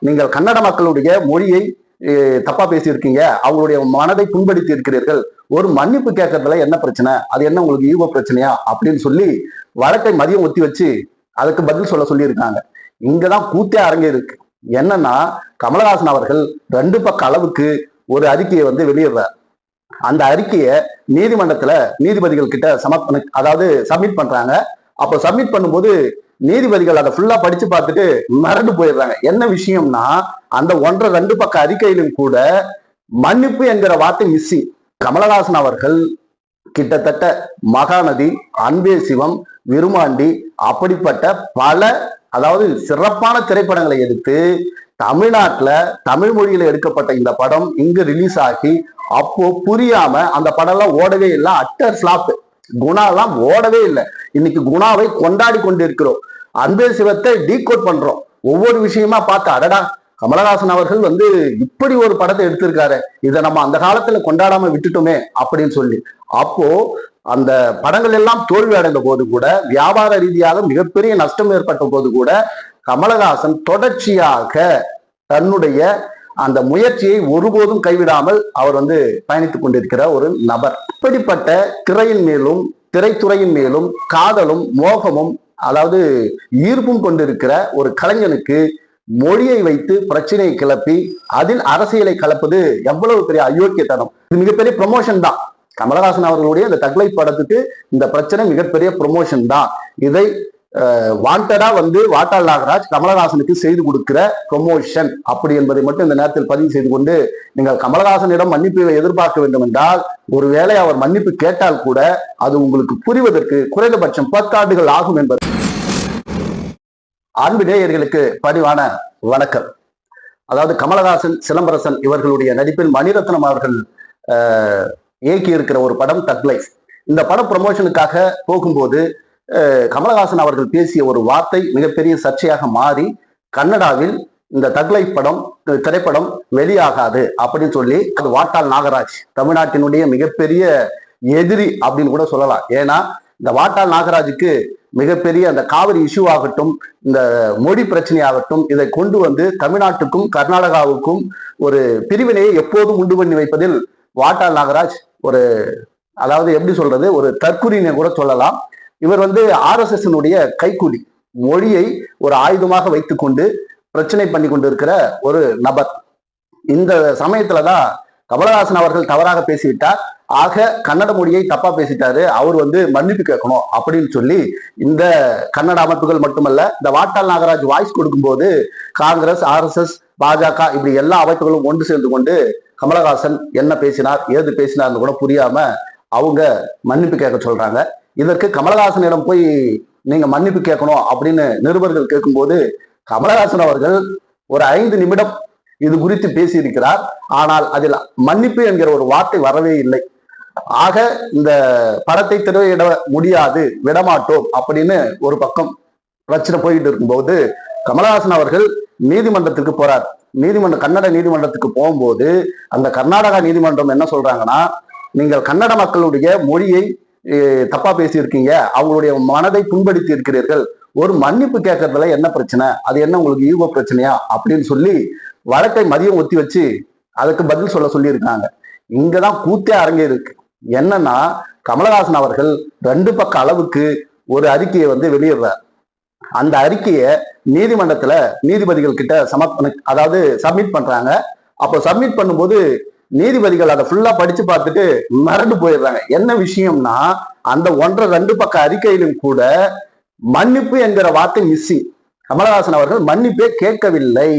நீங்கள் கன்னட மக்களுடைய மொழியை தப்பா பேசியிருக்கீங்க, அவங்களுடைய மனதை புண்படுத்தி இருக்கிறீர்கள், ஒரு மன்னிப்பு கேட்கறதுல என்ன பிரச்சனை, அது என்ன உங்களுக்கு ஈகோ பிரச்சனையா அப்படின்னு சொல்லி வழக்கை மதியம் ஒத்தி வச்சு அதுக்கு பதில் சொல்ல சொல்லியிருக்காங்க. இங்கதான் கூத்தே அரங்கே இருக்கு. என்னன்னா, கமலஹாசன் அவர்கள் 2 பக்க அளவுக்கு ஒரு அறிக்கையை வெளியிடுறார். அந்த அறிக்கையை நீதிமன்றத்துல நீதிபதிகள் கிட்ட சப்மிட் பண்றாங்க. அப்ப சப்மிட் பண்ணும்போது நீதிபதிகள் அதை ஃபுல்லா படிச்சு பார்த்துட்டு மறந்து போயிடுறாங்க. என்ன விஷயம்னா, அந்த 1.5-2 பக்க அறிக்கையிலும் கூட மன்னிப்பு என்கிற வார்த்தை மிஸ்ஸிங். கமலஹாசன் அவர்கள் கிட்டத்தட்ட மகாநதி, அன்பே சிவம், விருமாண்டி அப்படிப்பட்ட பல சிறப்பான திரைப்படங்களை எடுத்து தமிழ்நாட்டுல தமிழ் மொழியில எடுக்கப்பட்ட இந்த படம் இங்கு ரிலீஸ் ஆகி அப்போ புரியாம அந்த படம் எல்லாம் ஓடவே இல்லை. Utter flop. குணா எல்லாம் ஓடவே இல்லை. இன்னைக்கு குணாவை கொண்டாடி கொண்டிருக்கிறோம். அன்பே சிவத்தை டீகோட் பண்றோம். ஒவ்வொரு விஷயமா பார்த்து அடடா, கமலஹாசன் அவர்கள் இப்படி ஒரு படத்தை எடுத்திருக்காரு, இதை நம்ம அந்த காலத்துல கொண்டாடாம விட்டுட்டோமே அப்படின்னு சொல்லி. அப்போ அந்த படங்கள் எல்லாம் தோல்வி அடைந்த போது கூட, வியாபார ரீதியாக மிகப்பெரிய நஷ்டம் ஏற்பட்ட போது கூட, கமலஹாசன் தொடர்ச்சியாக தன்னுடைய அந்த முயற்சியை ஒருபோதும் கைவிடாமல் அவர் பயணித்துக் கொண்டிருக்கிற ஒரு நபர். இப்படிப்பட்ட திரையின் மேலும் திரைத்துறையின் மேலும் காதலும் மோகமும் ஈர்ப்பும் கொண்டிருக்கிற ஒரு கலைஞனுக்கு மொழியை வைத்து பிரச்சனையை கிளப்பி அதில் அரசியலை கலப்பது எவ்வளவு பெரிய அயோக்கியத்தனம். இது மிகப்பெரிய ப்ரமோஷன் தான். கமலஹாசன் அவர்களுடைய இந்த தக்லை படத்துக்கு இந்த பிரச்சனை மிகப்பெரிய ப்ரமோஷன் தான். இதை வாண்டடா வாட்டாள் நாகராஜ் கமலஹாசனுக்கு செய்து கொடுக்கிற ப்ரமோஷன் அப்படி என்பதை மட்டும் இந்த நேரத்தில் பதிவு செய்து கொண்டு, நீங்கள் கமலஹாசனிடம் மன்னிப்பை எதிர்பார்க்க வேண்டும் என்றால், ஒருவேளை அவர் மன்னிப்பு கேட்டால் கூட அது உங்களுக்கு புரிவதற்கு குறைந்தபட்சம் 10 ஆண்டுகள் ஆகும் என்பது. அன்பு நேயர்களுக்கு பணிவான வணக்கம். கமலஹாசன், சிலம்பரசன் இவர்களுடைய நடிப்பில் மணிரத்னம் அவர்கள் இயக்கி இருக்கிற ஒரு படம் தக் லைஃப். இந்த படம் ப்ரமோஷனுக்காக போகும்போது கமலஹாசன் அவர்கள் பேசிய ஒரு வார்த்தை மிகப்பெரிய சர்ச்சையாக மாறி, கன்னடாவில் இந்த தக் லைஃப் திரைப்படம் வெளியாகாது அப்படின்னு சொல்லி, அது வாட்டாள் நாகராஜ் தமிழ்நாட்டினுடைய மிகப்பெரிய எதிரி அப்படின்னு கூட சொல்லலாம். ஏன்னா இந்த வாட்டாள் நாகராஜுக்கு மிகப்பெரிய அந்த காவிரி இஷ்யூ ஆகட்டும், இந்த மொழி பிரச்சனையாகட்டும், இதை கொண்டு தமிழ்நாட்டுக்கும் கர்நாடகாவுக்கும் ஒரு பிரிவினையை எப்போதும் உண்டு பண்ணி வைப்பதில் வாட்டாள் நாகராஜ் ஒரு எப்படி சொல்றது, ஒரு தற்குறினை கூட சொல்லலாம். இவர் RSS கைக்கூலி, மொழியை ஒரு ஆயுதமாக வைத்துக்கொண்டு பிரச்சனை பண்ணி கொண்டு இருக்கிற ஒரு நபர். இந்த சமயத்துலதான் கமலஹாசன் அவர்கள் தவறாக பேசிவிட்டார், ஆக கன்னட மொழியை தப்பா பேசிட்டாரு, அவர் மன்னிப்பு கேட்கணும் அப்படின்னு சொல்லி இந்த கன்னட அமைப்புகள் மட்டுமல்ல, இந்த வாட்டாள் நாகராஜ் வாய்ஸ் கொடுக்கும்போது காங்கிரஸ், RSS, பாஜக இப்படி எல்லா அமைப்புகளும் ஒன்று சேர்ந்து கொண்டு கமலஹாசன் என்ன பேசினார், ஏது பேசினார்னு கூட புரியாம அவங்க மன்னிப்பு கேட்க சொல்றாங்க. இதற்கு கமலஹாசனிடம் போய் நீங்க மன்னிப்பு கேட்கணும் அப்படின்னு நிருபர்கள் கேட்கும்போது, கமலஹாசன் அவர்கள் ஒரு 5 நிமிடம் இது குறித்து பேசியிருக்கிறார். ஆனால் அதில் மன்னிப்பு என்கிற ஒரு வார்த்தை வரவே இல்லை. ஆக இந்த படத்தை திரையிட முடியாது, விடமாட்டோம் அப்படின்னு ஒரு பக்கம் பிரச்சனை போயிட்டு இருக்கும்போது, கமலஹாசன் அவர்கள் நீதிமன்றத்துக்கு போறார். கன்னட நீதிமன்றத்துக்கு போகும்போது அந்த கர்நாடகா நீதிமன்றம் என்ன சொல்றாங்கன்னா, நீங்கள் கன்னட மக்களுடைய மொழியை தப்பா பேசியிருக்கீங்க, அவங்களுடைய மனதை புண்படுத்தி இருக்கிறீர்கள், ஒரு மன்னிப்பு கேட்கறதுல என்ன பிரச்சனை, அது என்ன உங்களுக்கு ஈகோ பிரச்சனையா அப்படின்னு சொல்லி வழக்கை மதியம் ஒத்தி வச்சு அதுக்கு பதில் சொல்ல சொல்லியிருக்காங்க. இங்கதான் கூத்தே அரங்கே இருக்கு. என்னன்னா, கமலஹாசன் அவர்கள் 2 பக்க அளவுக்கு ஒரு அறிக்கையை வெளியிடுறார். அந்த அறிக்கையை நீதிமன்றத்துல நீதிபதிகள் கிட்ட சப்மிட் பண்றாங்க. அப்போ சப்மிட் பண்ணும்போது நீதிபதிகள் அதை ஃபுல்லா படிச்சு பார்த்துட்டு மறந்து போயிடுறாங்க. என்ன விஷயம்னா, அந்த 1.5-2 பக்க அறிக்கையிலும் கூட மன்னிப்பு என்கிற வார்த்தை மிஸ்ஸிங். கமலஹாசன் அவர்கள் மன்னிப்பே கேட்கவில்லை.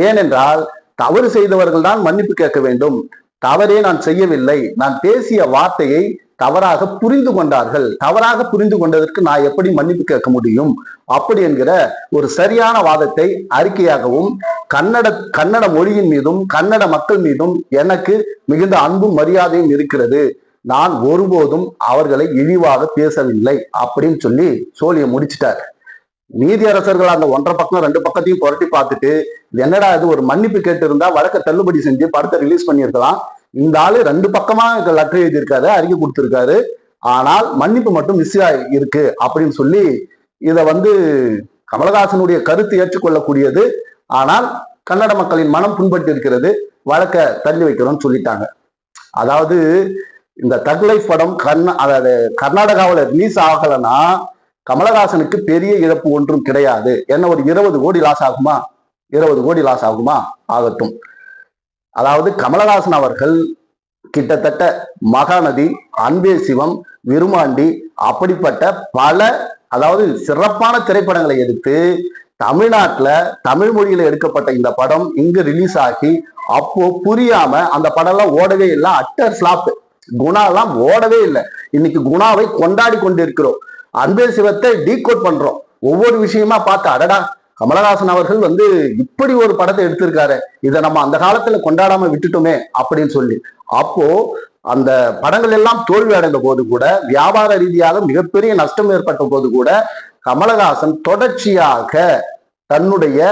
ஏனென்றால் தவறு செய்தவர்கள் தான் மன்னிப்பு கேட்க வேண்டும், தவறே நான் செய்யவில்லை, நான் பேசிய வார்த்தையை தவறாக புரிந்து கொண்டார்கள், தவறாக புரிந்து கொண்டதற்கு நான் எப்படி மன்னிப்பு கேட்க முடியும் அப்படி என்கிற ஒரு சரியான வாதத்தை அறிக்கையாகவும், கன்னட மொழியின் மீதும் கன்னட மக்கள் மீதும் எனக்கு மிகுந்த அன்பும் மரியாதையும் இருக்கிறது, நான் ஒருபோதும் அவர்களை இழிவாக பேசவில்லை அப்படின்னு சொல்லி சோழியை முடிச்சிட்டார். நீதியரசர்கள் அந்த 1.5 பக்கம் 2 பக்கத்தையும் புரட்டி பார்த்துட்டு, என்னடா இது, ஒரு மன்னிப்பு கேட்டு இருந்தா வழக்கை தள்ளுபடி செஞ்சு படத்தை ரிலீஸ் பண்ணியிருக்கலாம், இந்த ஆளு 2 பக்கமா லெட்டர் எழுதியிருக்காரு, அறிக்கை கொடுத்திருக்காரு, ஆனால் மன்னிப்பு மட்டும் மிஸ் இருக்கு அப்படின்னு சொல்லி இதை கமலஹாசனுடைய கருத்து ஏற்றுக்கொள்ளக்கூடியது. ஆனால் கன்னட மக்களின் மனம் புண்பட்டு இருக்கிறது, வழக்க தள்ளி வைக்கிறோம்னு சொல்லிட்டாங்க. அதாவது இந்த தக் லைஃப் படம் அதாவது கர்நாடகாவில் ரிலீஸ் ஆகலைன்னா கமலஹாசனுக்கு பெரிய இழப்பு ஒன்றும் கிடையாது. என்ன ஒரு 20 கோடி லாஸ் ஆகுமா? 20 கோடி லாஸ் ஆகுமா? ஆகட்டும். அதாவது கமலஹாசன் அவர்கள் கிட்டத்தட்ட மகாநதி, அன்பே சிவம், விருமாண்டி அப்படிப்பட்ட பல அதாவது சிறப்பான திரைப்படங்களை எடுத்து தமிழ்நாட்டுல தமிழ் மொழியில எடுக்கப்பட்ட இந்த படம் இங்கு ரிலீஸ் ஆகி அப்போ புரியாம அந்த படம் எல்லாம் ஓடவே இல்லை. Utter flop. குணா எல்லாம் ஓடவே இல்லை. இன்னைக்கு குணாவை கொண்டாடி கொண்டிருக்கிறோம். அன்பே சிவத்தை டீகோட் பண்றோம். ஒவ்வொரு விஷயமா பார்த்து அடடா கமலஹாசன் அவர்கள் இப்படி ஒரு படத்தை எடுத்திருக்காரு, இதை நம்ம அந்த காலத்துல கொண்டாடாம விட்டுட்டோமே அப்படின்னு சொல்லி. அப்போ அந்த படங்கள் எல்லாம் தோல்வி அடைந்த போது கூட, வியாபார ரீதியாக மிகப்பெரிய நஷ்டம் ஏற்பட்ட போது கூட கமலஹாசன் தொடர்ச்சியாக தன்னுடைய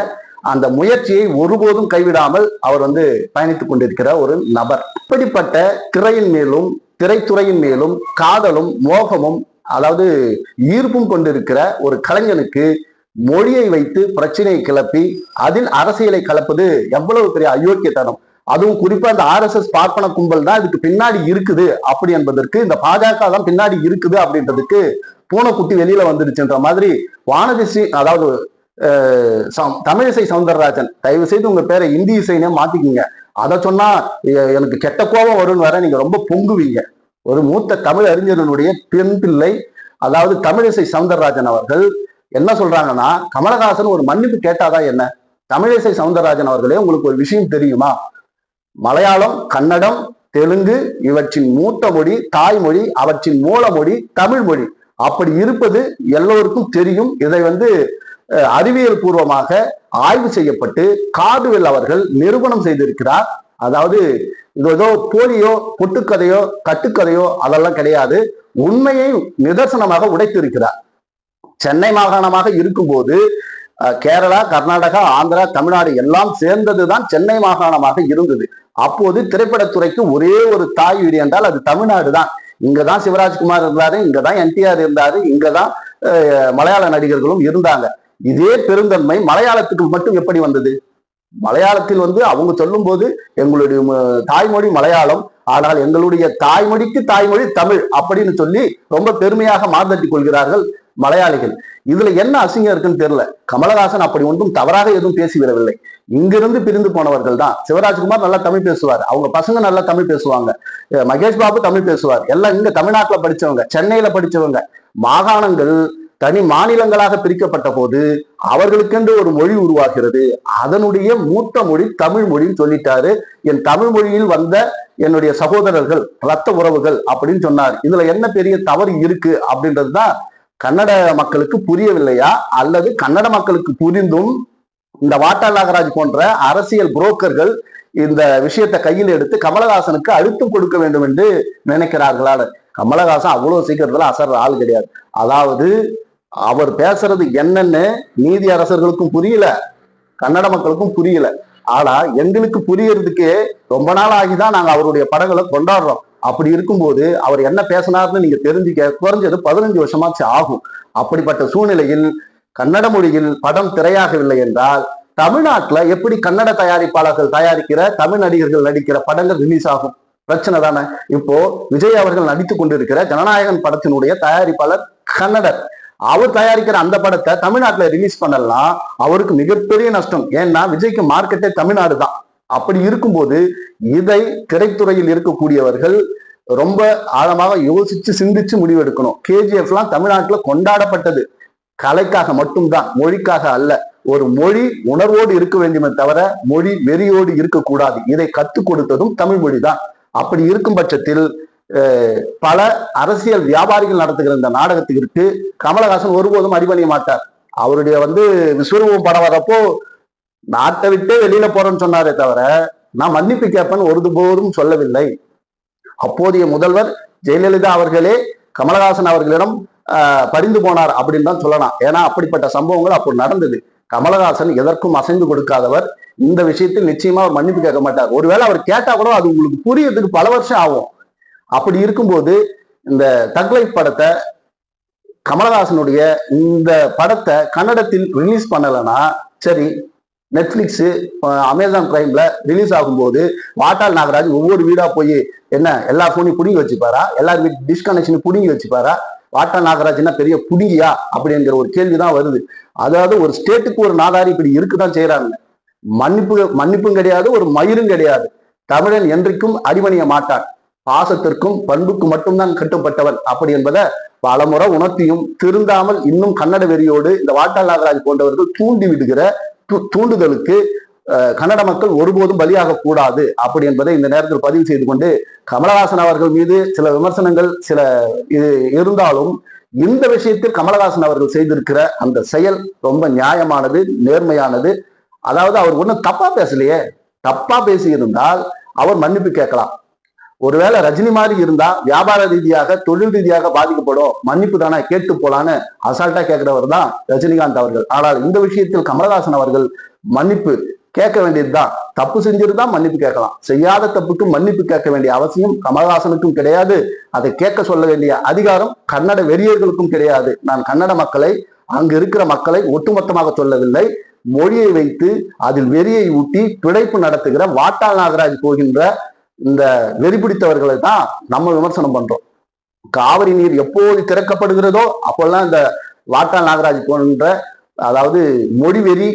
அந்த முயற்சியை ஒருபோதும் கைவிடாமல் அவர் பயணித்துக் கொண்டிருக்கிற ஒரு நபர். இப்படிப்பட்ட திரையின் மேலும் திரைத்துறையின் மேலும் காதலும் மோகமும் அதாவது ஈர்ப்பும் கொண்டிருக்கிற ஒரு கலைஞனுக்கு மொழியை வைத்து பிரச்சனையை கிளப்பி அதில் அரசியலை கலப்பது எவ்வளவு பெரிய அயோக்கியத்தனம். அதுவும் குறிப்பா இந்த RSS பார்ப்பன கும்பல் தான் இதுக்கு பின்னாடி இருக்குது அப்படி என்பதற்கு, இந்த பாஜக தான் பின்னாடி இருக்குது அப்படின்றதுக்கு பூனைக்குட்டி வெளியில வந்துடுச்சுன்ற மாதிரி வானதிசி அதாவது தமிழிசை சவுந்தரராஜன், தயவு செய்து உங்க பேரை இந்தி இசைனே மாத்திக்கிங்க. அதை சொன்னா எனக்கு கெட்ட கோபம் வரும்னு வர நீங்க ரொம்ப பொங்குவீங்க. ஒரு மூத்த தமிழ் அறிஞர்களுடைய பெண் பிள்ளை அதாவது தமிழிசை சவுந்தரராஜன் அவர்கள் என்ன சொல்றாங்கன்னா, கமலஹாசன் ஒரு மன்னிப்பு கேட்டாதான் என்ன? தமிழிசை சவுந்தரராஜன் அவர்களே, உங்களுக்கு ஒரு விஷயம் தெரியுமா? மலையாளம், கன்னடம், தெலுங்கு இவற்றின் மூத்த மொழி, தாய்மொழி, அவற்றின் மூல மொழி தமிழ் மொழி. அப்படி இருப்பது எல்லோருக்கும் தெரியும். இதை அறிவியல் பூர்வமாக ஆய்வு செய்யப்பட்டு கார்டுவெல் அவர்கள் நிரூபணம் செய்திருக்கிறார். அதாவது இது ஏதோ போலியோ பொட்டுக்கதையோ கட்டுக்கதையோ அதெல்லாம் கிடையாது. உண்மையை நிதர்சனமாக உடைத்திருக்கிறார். சென்னை மாகாணமாக இருக்கும்போது கேரளா, கர்நாடகா, ஆந்திரா, தமிழ்நாடு எல்லாம் சேர்ந்ததுதான் சென்னை மாகாணமாக இருந்தது. அப்போது திரைப்படத்துறைக்கு ஒரே ஒரு தாய் வீடு என்றால் அது தமிழ்நாடு தான். இங்கதான் சிவராஜ்குமார் இருந்தாரு, இங்கதான் NTR இருந்தாரு, இங்கதான் மலையாள நடிகர்களும் இருந்தாங்க. இதே பெருந்தன்மை மலையாளத்துக்கு மட்டும் எப்படி வந்தது? மலையாளத்தில் அவங்க சொல்லும் போது எங்களுடைய தாய்மொழி மலையாளம், ஆனால் எங்களுடைய தாய்மொழிக்கு தாய்மொழி தமிழ் அப்படின்னு சொல்லி ரொம்ப பெருமையாக மார்த்தட்டி கொள்கிறார்கள் மலையாளிகள். இதுல என்ன அசிங்கம் இருக்குன்னு தெரியல. கமலஹாசன் அப்படி ஒன்றும் தவறாக எதுவும் பேசிவிடவில்லை. இங்கிருந்து பிரிந்து போனவர்கள் தான். சிவராஜ்குமார் நல்லா தமிழ் பேசுவார், அவங்க பசங்க நல்லா தமிழ் பேசுவாங்க, மகேஷ் பாபு தமிழ் பேசுவார், எல்லாம் இங்க தமிழ்நாட்டுல படிச்சவங்க, சென்னையில படிச்சவங்க. மாகாணங்கள் தனி மாநிலங்களாக பிரிக்கப்பட்ட போது அவர்களுக்கென்று ஒரு மொழி உருவாகிறது. அதனுடைய மூத்த மொழி தமிழ் மொழின்னு சொல்லிட்டாரு. என் தமிழ் மொழியில் வந்த என்னுடைய சகோதரர்கள், ரத்த உறவுகள் அப்படின்னு சொன்னார். இதுல என்ன பெரிய தவறு இருக்கு அப்படின்றதுதான் கன்னட மக்களுக்கு புரியவில்லையா, அல்லது கன்னட மக்களுக்கு புரிந்தும் இந்த வாட்டா நாகராஜ் போன்ற அரசியல் புரோக்கர்கள் இந்த விஷயத்தை கையில் எடுத்து கமலஹாசனுக்கு அழுத்தம் கொடுக்க வேண்டும் என்று நினைக்கிறார்களா? கமலஹாசன் அவ்வளவு சீக்கிரத்துல அசர்ற ஆள் கிடையாது. அதாவது அவர் பேசுறது என்னன்னு நீதி அரசர்களுக்கும் புரியல, கன்னட மக்களுக்கும் புரியல. ஆனா எங்களுக்கு புரியறதுக்கு ரொம்ப நாள் ஆகிதான் நாங்க அவருடைய படங்களை கொண்டாடுறோம். அப்படி இருக்கும்போது அவர் என்ன பேசினார்னு நீங்க தெரிஞ்சுக்க குறைஞ்சது 15 வருஷமாச்சு ஆகும். அப்படிப்பட்ட சூழ்நிலையில் கன்னட மொழியில் படம் திரையாகவில்லை என்றால் தமிழ்நாட்டுல எப்படி கன்னட தயாரிப்பாளர்கள் தயாரிக்கிற தமிழ் நடிகர்கள் நடிக்கிற படங்கள் ரிலீஸ் ஆகும்? பிரச்சனை தானே. இப்போ விஜய் அவர்கள் நடித்துக் கொண்டிருக்கிற ஜனநாயகன் படத்தினுடைய தயாரிப்பாளர் கன்னடர். அவர் தயாரிக்கிற அந்த படத்தை தமிழ்நாட்டுல ரிலீஸ் பண்ணலாம், அவருக்கு மிகப்பெரிய நஷ்டம். ஏன்னா விஜய்க்கு மார்க்கெட்டே தமிழ்நாடு தான். அப்படி இருக்கும்போது இதை திரைத்துறையில் இருக்கக்கூடியவர்கள் ரொம்ப ஆழமாக யோசிச்சு சிந்திச்சு முடிவெடுக்கணும். KGF எல்லாம் தமிழ்நாட்டுல கொண்டாடப்பட்டது கலைக்காக மட்டும்தான், மொழிக்காக அல்ல. ஒரு மொழி உணர்வோடு இருக்க வேண்டுமே தவிர மொழி வெறியோடு இருக்கக்கூடாது. இதை கற்றுக் கொடுத்ததும் தமிழ் மொழி தான். அப்படி இருக்கும் பட்சத்தில் பல அரசியல் வியாபாரிகள் நடத்துகிற இந்த நாடகத்திற்கு கமலஹாசன் ஒருபோதும் அடிபணிய மாட்டார். அவருடைய விஸ்வரூபம் படம் வரப்போ நாட்டை விட்டே வெளியில போறேன்னு சொன்னாரே தவிர நான் மன்னிப்பு கேட்பேன்னு ஒருபோதும் சொல்லவில்லை. அப்போதைய முதல்வர் ஜெயலலிதா அவர்களே கமலஹாசன் அவர்களிடம் பரிந்து போனார் அப்படின்னு தான் சொல்லலாம். ஏன்னா அப்படிப்பட்ட சம்பவங்கள் அப்போ நடந்தது. கமலஹாசன் எதற்கும் அசைந்து கொடுக்காதவர். இந்த விஷயத்தில் நிச்சயமா அவர் மன்னிப்பு கேட்க மாட்டார். ஒருவேளை அவர் கேட்டா கூட அது உங்களுக்கு புரியறதுக்கு பல வருஷம் ஆகும். அப்படி இருக்கும்போது இந்த தக் லைஃப் படத்தை கமலஹாசனுடைய இந்த படத்தை கன்னடத்தில் ரிலீஸ் பண்ணலைன்னா சரி, நெட்ஃபிளிக்ஸ், அமேசான் பிரைம்ல ரிலீஸ் ஆகும்போது வாட்டாள் நாகராஜ் ஒவ்வொரு வீடா போய் என்ன எல்லா போனையும் புடுங்கி வச்சுப்பாரா? எல்லார் வீட்டு டிஸ்கனெக்ஷன் புடுங்கி வச்சுப்பாரா? வாட்டாள் நாகராஜ் என்ன பெரிய புடுங்கியா அப்படிங்கிற ஒரு கேள்விதான் வருது. அதாவது ஒரு ஸ்டேட்டுக்கு ஒரு நாதாரி இப்படி இருக்குதான் செய்யறாங்க. மன்னிப்பும் கிடையாது, ஒரு மயிரும் கிடையாது. தமிழன் என்றைக்கும் அடிமணிய மாட்டான், பாசத்திற்கும் பண்புக்கு மட்டும்தான் கட்டுப்பட்டவன் அப்படி என்பதை பலமுறை உணர்த்தியும் திருந்தாமல் இன்னும் கன்னட வெறியோடு இந்த வாட்டாள் நாகராஜ் போன்றவர்கள் தூண்டி விடுகிற தூண்டுதலுக்கு கன்னட மக்கள் ஒருபோதும் பலியாக கூடாது அப்படி என்பதை இந்த நேரத்தில் பதிவு செய்து கொண்டு, கமலஹாசன் அவர்கள் மீது சில விமர்சனங்கள் சில இருந்தாலும் இந்த விஷயத்தில் கமலஹாசன் அவர்கள் செய்திருக்கிற அந்த செயல் ரொம்ப நியாயமானது, நேர்மையானது. அதாவது அவர் ஒன்றும் தப்பா பேசலையே. தப்பா பேசி இருந்தால் அவர் மன்னிப்பு கேட்கலாம். ஒருவேளை ரஜினி மாதிரி இருந்தா வியாபார ரீதியாக தொழில் ரீதியாக பாதிக்கப்படும், மன்னிப்பு தானே கேட்டு போலான்னு அசால்ட்டா கேட்கிறவர் தான் ரஜினிகாந்த் அவர்கள். ஆனால் இந்த விஷயத்தில் கமலஹாசன் அவர்கள் மன்னிப்பு கேட்க வேண்டியதுதான். தப்பு செஞ்சிருந்தா மன்னிப்பு கேட்கலாம், செய்யாத தப்புக்கு மன்னிப்பு கேட்க வேண்டிய அவசியம் கமலஹாசனுக்கும் கிடையாது. அதை கேட்க சொல்ல வேண்டிய அதிகாரம் கன்னட வெறியர்களுக்கும் கிடையாது. நான் கன்னட மக்களை, அங்கு இருக்கிற மக்களை ஒட்டுமொத்தமாக சொல்லவில்லை. மொழியை வைத்து அதில் வெறியை ஊட்டி பிழைப்பு நடத்துகிற வாட்டாள் நாகராஜ் போகின்ற இந்த வெறி பிடித்தவர்களை தான் நம்ம விமர்சனம் பண்றோம். காவிரி நீர் எப்போது திறக்கப்படுகிறதோ அப்போல்லாம் இந்த வாட்டாள் நாகராஜ் போன்ற அதாவது மொழி வெறி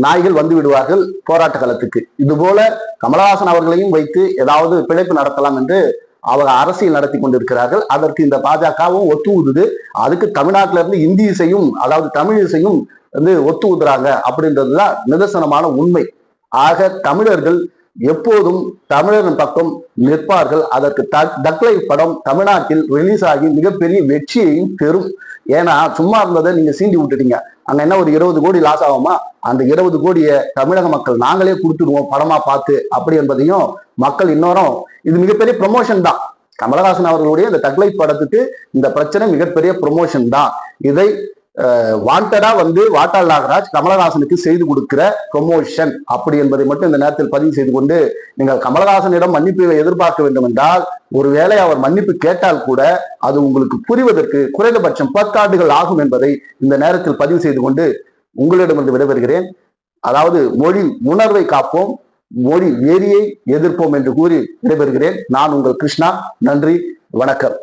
நாய்கள் வந்து விடுவார்கள் போராட்ட களத்துக்கு. இது போல கமலஹாசன் அவர்களையும் வைத்து ஏதாவது பிழைப்பு நடத்தலாம் என்று அவர் அரசியல் நடத்தி கொண்டிருக்கிறார்கள். அதற்கு இந்த பாஜகவும் ஒத்து ஊதுது. அதுக்கு தமிழ்நாட்டில இருந்து இந்தி இசையும் அதாவது தமிழ் இசையும் வந்து ஒத்து ஊதுறாங்க அப்படின்றதுதான் நிதர்சனமான உண்மை. ஆக தமிழர்கள் எப்போதும் தமிழரின் பக்கம் நிற்பார்கள். அதற்கு தக்லை படம் தமிழ்நாட்டில் ரிலீஸ் ஆகி மிகப்பெரிய வெற்றியையும் பெறும். ஏன்னா சும்மா இருந்ததை நீங்க சீண்டி விட்டுட்டீங்க. அங்க என்ன ஒரு 20 கோடி லாஸ் ஆகுமா? அந்த 20 கோடியை தமிழக மக்கள் நாங்களே கொடுத்துடுவோம் படமா பார்த்து அப்படி என்பதையும் மக்கள் இன்னொரும் இது மிகப்பெரிய ப்ரொமோஷன் தான். கமலஹாசன் அவர்களுடைய இந்த தக்லை படத்துக்கு இந்த பிரச்சனை மிகப்பெரிய ப்ரொமோஷன் தான். இதை வாண்டடா வந்து வாட்டாள் நாகராஜ் கமலஹாசனுக்கு செய்து கொடுக்கிற ப்ரொமோஷன் அப்படி என்பதை மட்டும் இந்த நேரத்தில் பதிவு செய்து கொண்டு, நீங்கள் கமலஹாசனிடம் மன்னிப்பை எதிர்பார்க்க வேண்டும் என்றால் ஒருவேளை அவர் மன்னிப்பு கேட்டால் கூட அது உங்களுக்கு புரிவதற்கு குறைந்தபட்சம் 10 ஆண்டுகள் ஆகும் என்பதை இந்த நேரத்தில் பதிவு செய்து கொண்டு உங்களிடமிருந்து விடைபெறுகிறேன். அதாவது மொழி உணர்வை காப்போம், மொழி வெறியை எதிர்ப்போம் என்று கூறி விடைபெறுகிறேன். நான் உங்கள் கிருஷ்ணா. நன்றி, வணக்கம்.